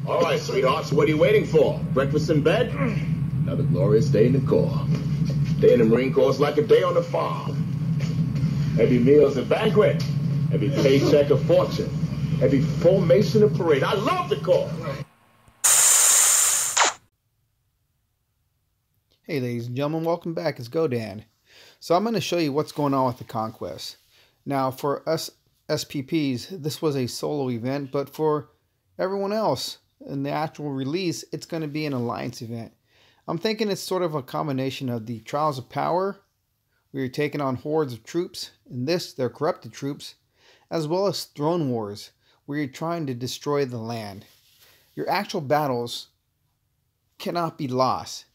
All right, sweethearts, what are you waiting for? Breakfast in bed? Another glorious day in the Corps. Day in the Marine Corps is like a day on the farm. Every meal's a banquet. Every paycheck a fortune. Every formation a parade. I love the Corps. Hey ladies and gentlemen, welcome back. It's Godan. So I'm going to show you what's going on with the Conquest. Now for us SPPs, this was a solo event, but for everyone else in the actual release, it's going to be an alliance event. I'm thinking it's sort of a combination of the Trials of Power, where you're taking on hordes of troops. In this, they're corrupted troops, as well as Throne Wars, where you're trying to destroy the land. Your actual battles cannot be lost.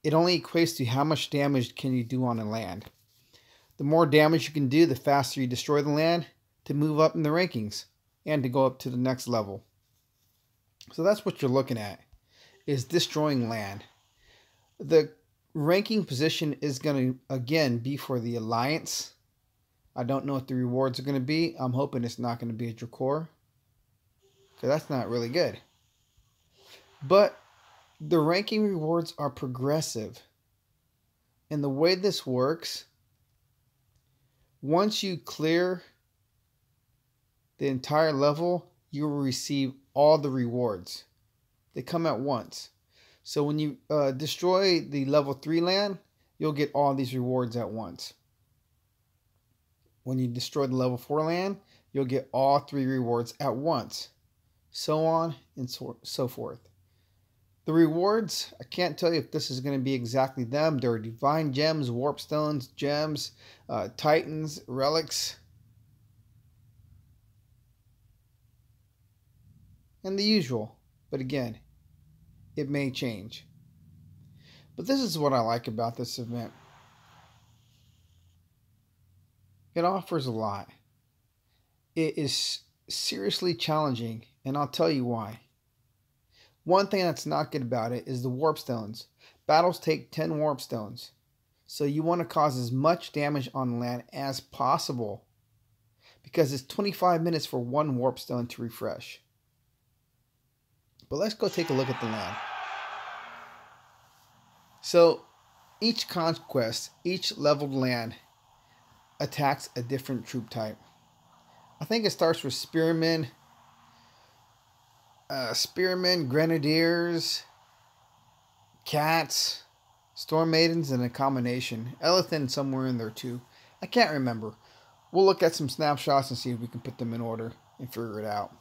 It only equates to how much damage can you do on a land. The more damage you can do, the faster you destroy the land to move up in the rankings and to go up to the next level. So that's what you're looking at, is destroying land. The ranking position is going to, again, be for the Alliance. I don't know what the rewards are going to be. I'm hoping it's not going to be at your core, because that's not really good. But the ranking rewards are progressive. And the way this works, once you clear the entire level, you will receive all the rewards. They come at once. So when you destroy the level 3 land, you'll get all these rewards at once. When you destroy the level 4 land, you'll get all 3 rewards at once. So on and so forth. The rewards, I can't tell you if this is going to be exactly them. There are divine gems, warp stones, gems, titans, relics, and the usual. But again, it may change. But this is what I like about this event. It offers a lot. It is seriously challenging, and I'll tell you why. One thing that's not good about it is the warp stones. Battles take 10 warp stones. So you want to cause as much damage on land as possible, because it's 25 minutes for one warp stone to refresh. But let's go take a look at the land. So each conquest, each leveled land attacks a different troop type. I think it starts with spearmen, grenadiers, cats, storm maidens, and a combination. Elephant somewhere in there too. I can't remember. We'll look at some snapshots and see if we can put them in order and figure it out.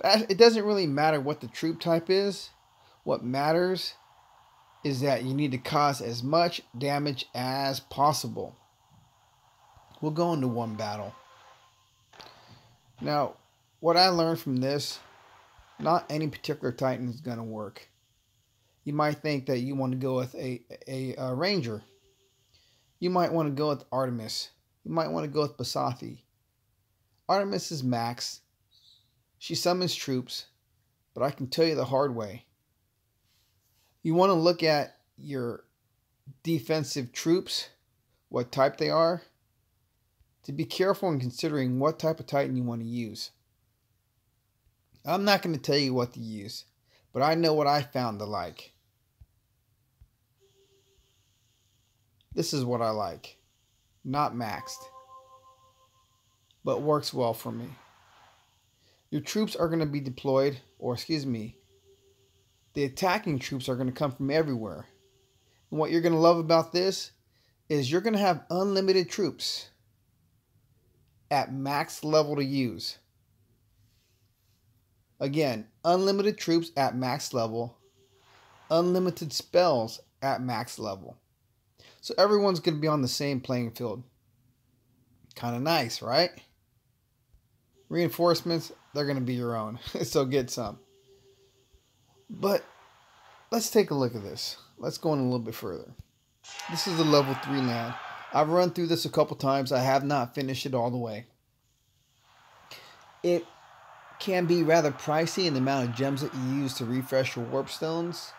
It doesn't really matter what the troop type is. What matters is that you need to cause as much damage as possible. We'll go into one battle. Now, what I learned from this, not any particular Titan is going to work. You might think that you want to go with a Ranger. You might want to go with Artemis. You might want to go with Basathi. Artemis is maxed. She summons troops, but I can tell you the hard way. You want to look at your defensive troops, what type they are, to be careful in considering what type of Titan you want to use. I'm not going to tell you what to use, but I know what I found to like. This is what I like. Not maxed, but works well for me. Your troops are going to be deployed, or excuse me, the attacking troops are going to come from everywhere. And what you're going to love about this is you're going to have unlimited troops at max level to use. Again, unlimited troops at max level, unlimited spells at max level. So everyone's going to be on the same playing field. Kind of nice, right? Reinforcements, they're going to be your own, so get some. But let's take a look at this. Let's go in a little bit further. This is the level 3 land. I've run through this a couple times. I have not finished it all the way. It can be rather pricey in the amount of gems that you use to refresh your warp stones.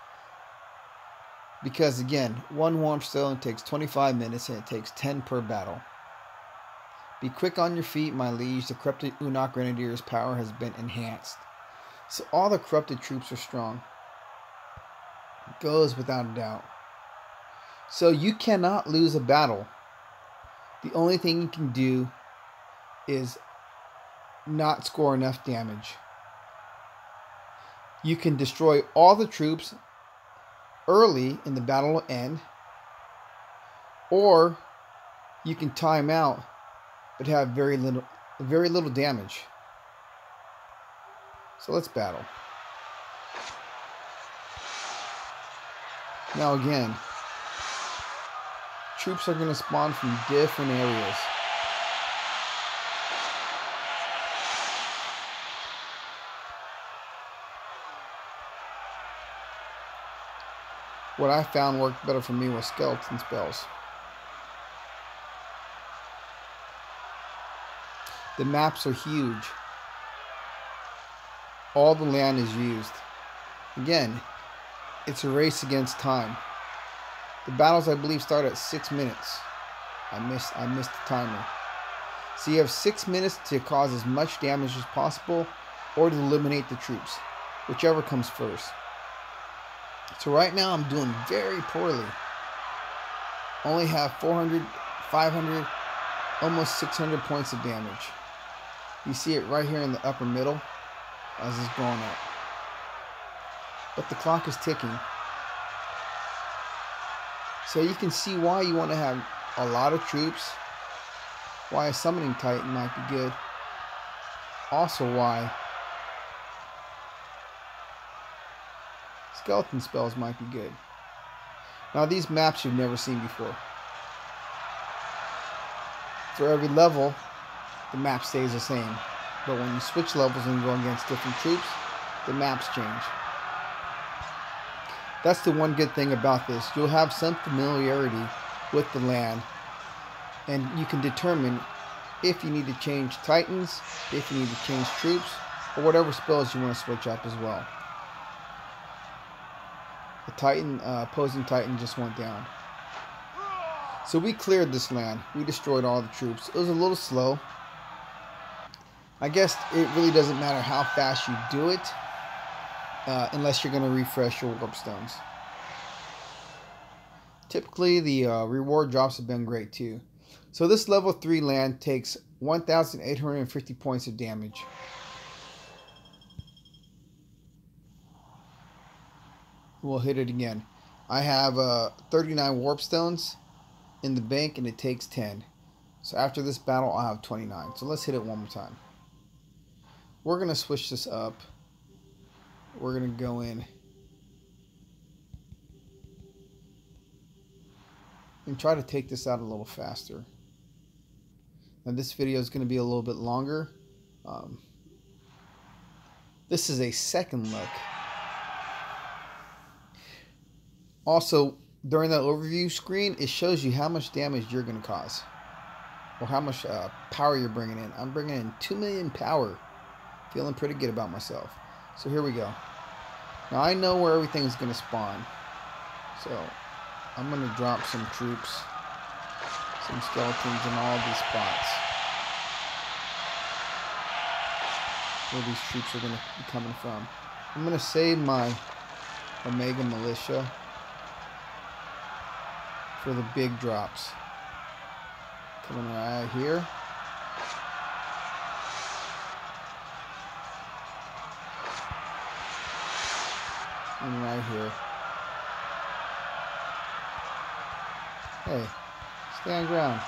Because again, one warp stone takes 25 minutes and it takes 10 per battle. Be quick on your feet, my liege. The corrupted Unok Grenadier's power has been enhanced. So all the corrupted troops are strong. It goes without a doubt. So you cannot lose a battle. The only thing you can do is not score enough damage. You can destroy all the troops early and the battle will end, or you can time out but have very little damage. So let's battle. Now again, troops are going to spawn from different areas. What I found worked better for me was skeleton spells. The maps are huge. All the land is used. Again, it's a race against time. The battles, I believe, start at 6 minutes. I missed the timer. So you have 6 minutes to cause as much damage as possible or to eliminate the troops, whichever comes first. So right now I'm doing very poorly. Only have 400, 500, almost 600 points of damage. You see it right here in the upper middle as it's going up. But the clock is ticking. So you can see why you want to have a lot of troops. Why a summoning titan might be good. Also why skeleton spells might be good. Now these maps you've never seen before. For every level, the map stays the same. But when you switch levels and go against different troops, the maps change. That's the one good thing about this. You'll have some familiarity with the land, and you can determine if you need to change titans, if you need to change troops, or whatever spells you want to switch up as well. The titan, opposing titan just went down. So we cleared this land. We destroyed all the troops. It was a little slow. I guess it really doesn't matter how fast you do it, unless you're going to refresh your warp stones. Typically, the reward drops have been great too. So this level 3 land takes 1,850 points of damage. We'll hit it again. I have 39 warp stones in the bank, and it takes 10. So after this battle, I'll have 29. So let's hit it one more time. We're going to switch this up. We're going to go in and try to take this out a little faster. Now this video is going to be a little bit longer. This is a second look. Also, during the overview screen, it shows you how much damage you're going to cause, or how much power you're bringing in. I'm bringing in 2 million power. Feeling pretty good about myself. So here we go. Now I know where everything's going to spawn. So I'm going to drop some troops, some skeletons in all these spots where these troops are going to be coming from. I'm going to save my Omega Militia for the big drops. Coming right here. And right here. Hey, stand ground.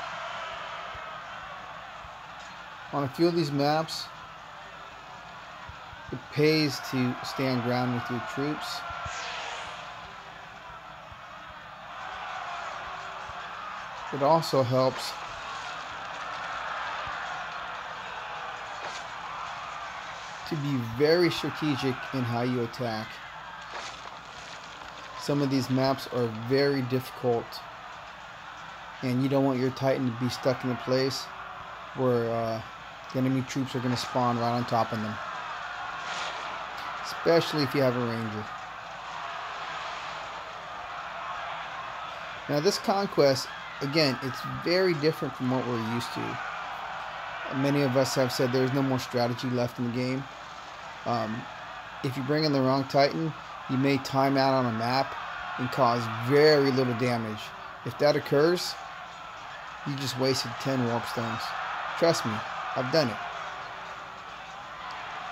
On a few of these maps, it pays to stand ground with your troops. It also helps to be very strategic in how you attack. Some of these maps are very difficult, and you don't want your Titan to be stuck in a place where the enemy troops are going to spawn right on top of them, especially if you have a ranger. Now this Conquest, again, it's very different from what we're used to. Many of us have said there's no more strategy left in the game. if you bring in the wrong Titan, you may time out on a map and cause very little damage. If that occurs, you just wasted 10 warp stones. Trust me, I've done it.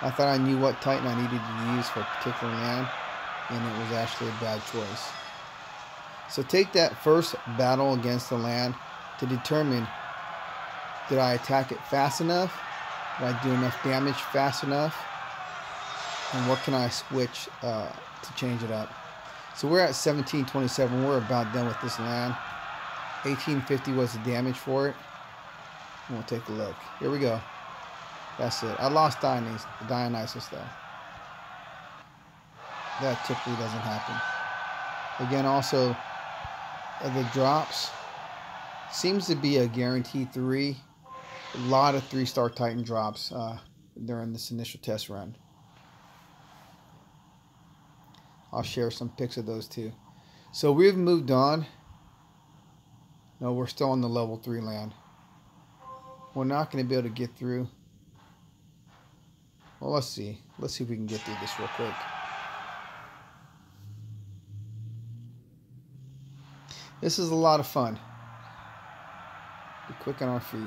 I thought I knew what Titan I needed to use for a particular land, and it was actually a bad choice. So take that first battle against the land to determine, did I attack it fast enough? Did I do enough damage fast enough? And what can I switch to change it up? So we're at 1727. We're about done with this land. 1850 was the damage for it. And we'll take a look. Here we go. That's it. I lost Dionysus though. That typically doesn't happen. Again, also, the drops seems to be a guaranteed 3. A lot of 3-star Titan drops during this initial test run. I'll share some pics of those too. So we've moved on. No, we're still on the level 3 land. We're not going to be able to get through. Well, let's see. Let's see if we can get through this real quick. This is a lot of fun. Be quick on our feet.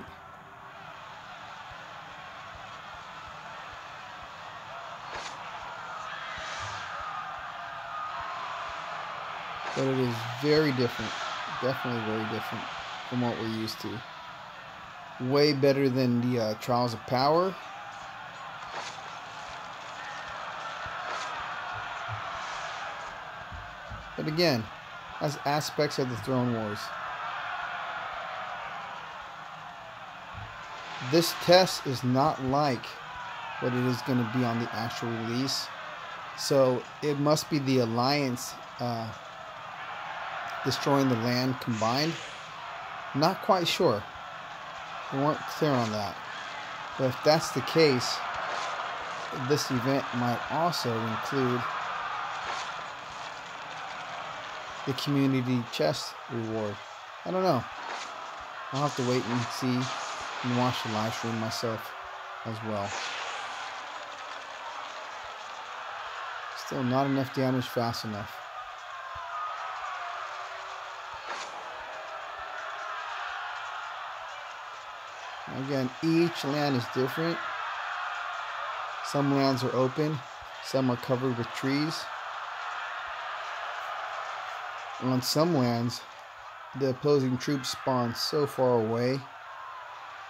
But it is very different. Definitely very different from what we're used to. Way better than the Trials of Power. But again, has aspects of the Throne Wars. This test is not like what it is going to be on the actual release. So it must be the Alliance destroying the land combined. Not quite sure. We weren't clear on that. But if that's the case, this event might also include the community chest reward. I don't know. I'll have to wait and see and watch the live stream myself as well. Still not enough damage fast enough. Again, each land is different. Some lands are open, some are covered with trees. On some lands, the opposing troops spawn so far away,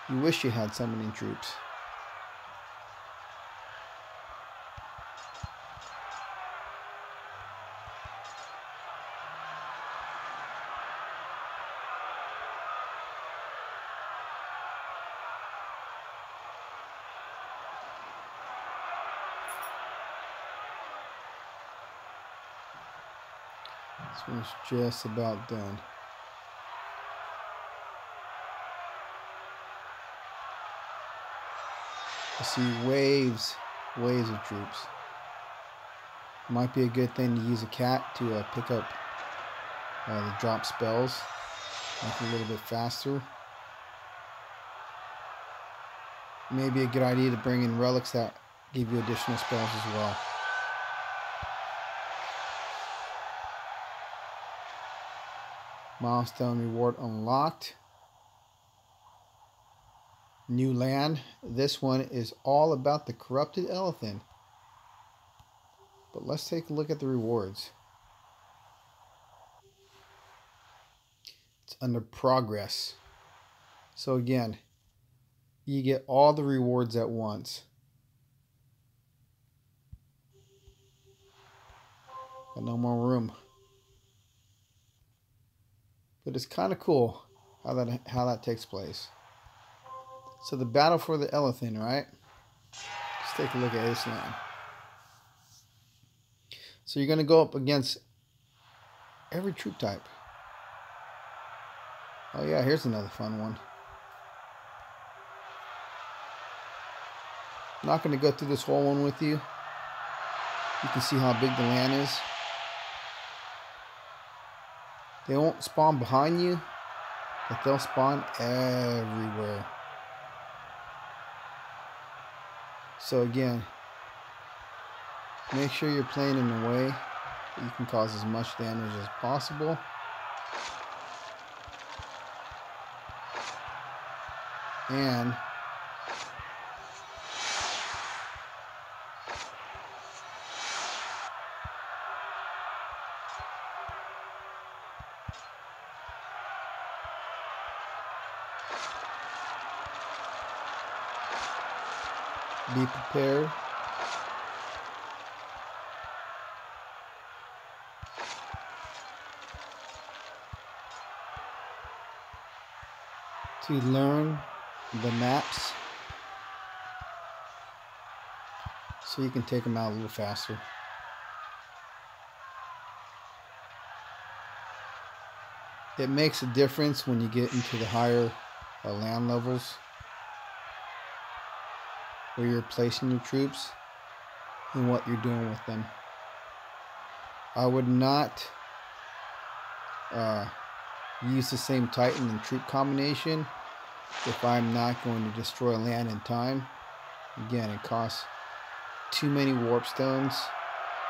you wish you had summoning troops. This one's just about done. I see waves of troops. Might be a good thing to use a cat to pick up the drop spells, make it a little bit faster. Maybe a good idea to bring in relics that give you additional spells as well. Milestone reward unlocked. New land. This one is all about the corrupted elephant. But let's take a look at the rewards. It's under progress. So again, you get all the rewards at once. Got no more room. But it's kind of cool how that takes place. So the battle for the elephant, right? Let's take a look at this land. So you're going to go up against every troop type. Oh yeah, here's another fun one. I'm not going to go through this whole one with you. You can see how big the land is. They won't spawn behind you, but they'll spawn everywhere. So again, Make sure you're playing in a way that you can cause as much damage as possible. And be prepared to learn the maps so you can take them out a little faster. It makes a difference when you get into the higher land levels where you're placing your troops and what you're doing with them. I would not use the same Titan and troop combination if I'm not going to destroy land in time. Again, it costs too many warp stones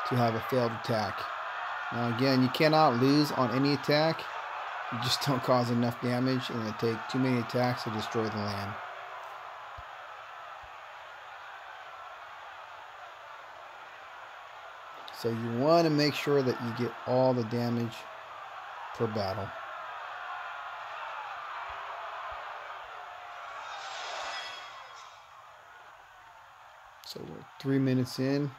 to have a failed attack. Now again, you cannot lose on any attack. You just don't cause enough damage, and it takes too many attacks to destroy the land. So you want to make sure that you get all the damage per battle. So we're 3 minutes in.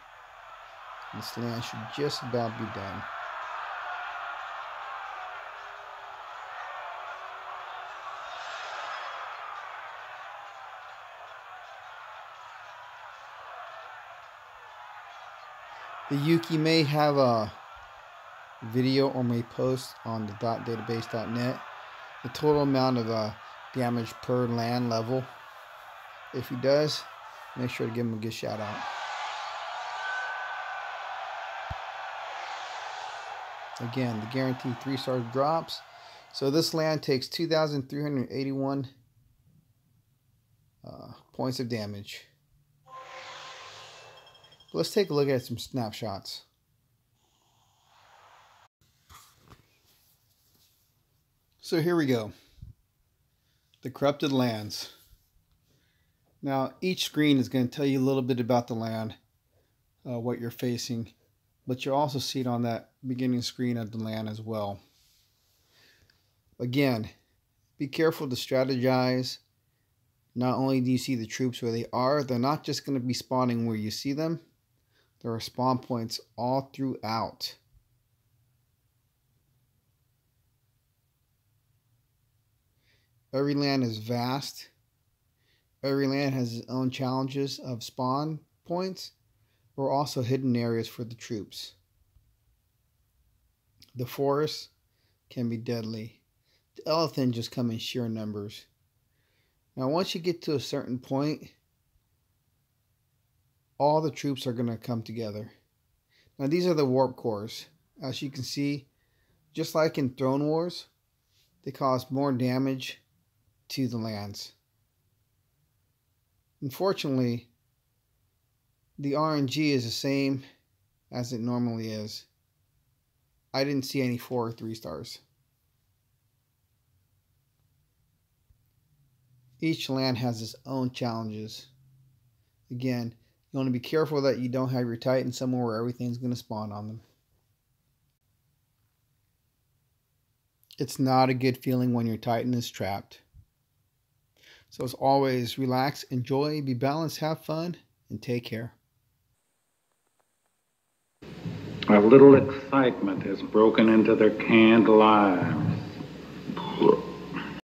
This land should just about be done. The Yuki may have a video or may post on the .database.net the total amount of damage per land level. If he does, make sure to give him a good shout out. Again, the guaranteed 3-star drops. So this land takes 2,381 points of damage. Let's take a look at some snapshots. So here we go. The corrupted lands. Now each screen is going to tell you a little bit about the land, what you're facing, but you'll also see it on that beginning screen of the land as well. Again, be careful to strategize. Not only do you see the troops where they are, they're not just going to be spawning where you see them. There are spawn points all throughout. Every land is vast. Every land has its own challenges of spawn points or also hidden areas for the troops. The forests can be deadly. The elephant just come in sheer numbers. Now once you get to a certain point, all the troops are going to come together. Now these are the warp cores. As you can see, just like in Throne Wars, they cause more damage to the lands. Unfortunately, the RNG is the same as it normally is. I didn't see any 4 or 3 stars. Each land has its own challenges. Again, you want to be careful that you don't have your Titan somewhere where everything's going to spawn on them. It's not a good feeling when your Titan is trapped. So as always, relax, enjoy, be balanced, have fun, and take care. A little excitement has broken into their canned lives.